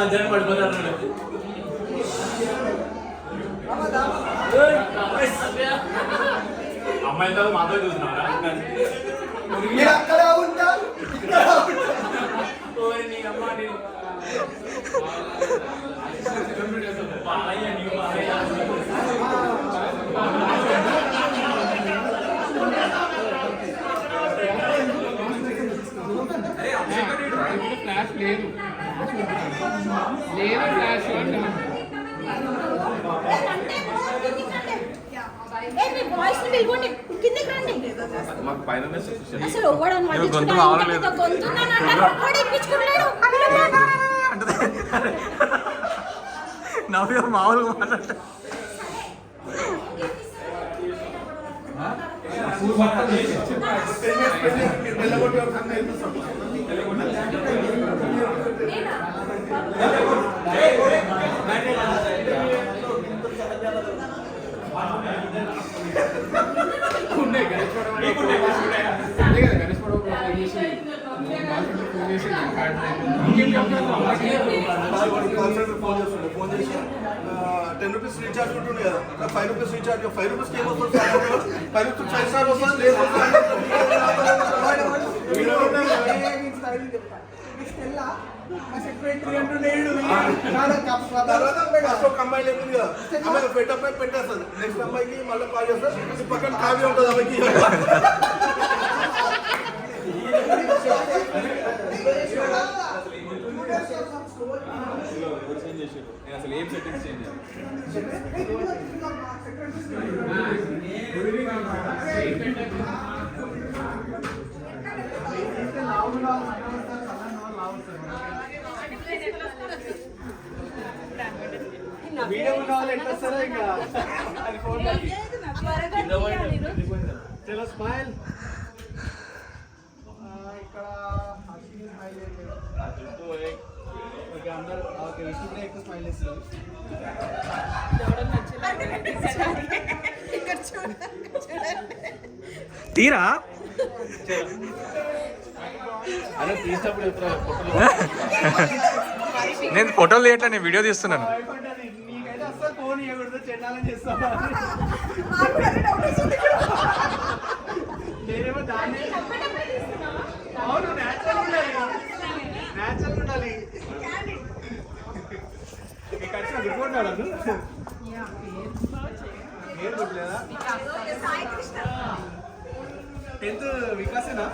మధ్యాహ్నం పడిపోతారు. అమ్మాయితో మాతో చూస్తున్నారా? అక్కడ ఉంటా ఫ్లాష్ లేదు లేదు ఫ్లాష్ నవ్వు మామూలుగా మాట్లాడతా ఫోన్ చేసి 10 రూపీస్ రీఛార్జ్ ఉంటుంది కదా, 5 రూపీస్ రీఛార్జ్, 5 రూపీస్ ఏం వస్తుంది, 5 రూపీస్ 5 స్టార్ వస్తుంది లేదు అమ్మాయి లేకుంది కదా, అమ్మాయి పెట్టేస్తుంది. నెక్స్ట్ అమ్మాయికి మళ్ళీ కాల్ చేస్తారు, పక్కన కావ్య ఉంటుంది అమ్మాయికి. అసలు ఏం సెట్టింగ్స్ చేంజ్ వీడియో ఉన్న వాళ్ళు ఎట్లా వస్తారో ఇంకా చలో స్మైల్. ఇక్కడ ఓకే అందరూ ఓకే విష్ణుప్రియ ఎక్కువ స్మైల్ ఇస్తుంది. తీరా అదే తీసినప్పుడు నేను ఫోటోలు తీయట్లే, నేను వీడియో తీస్తున్నాను. నీకైతే అసలు ఫోన్ ఇవ్వకూడదు, చెండాలని చేస్తావా? నేనేమో దాన్ని అవును న్యాచురల్ ఉండాలి, న్యాచురల్ ఉండాలి. నీకు వచ్చిన గుర్తున్నాడు పేరు గుర్తులేదా? 10th వికాసేనా?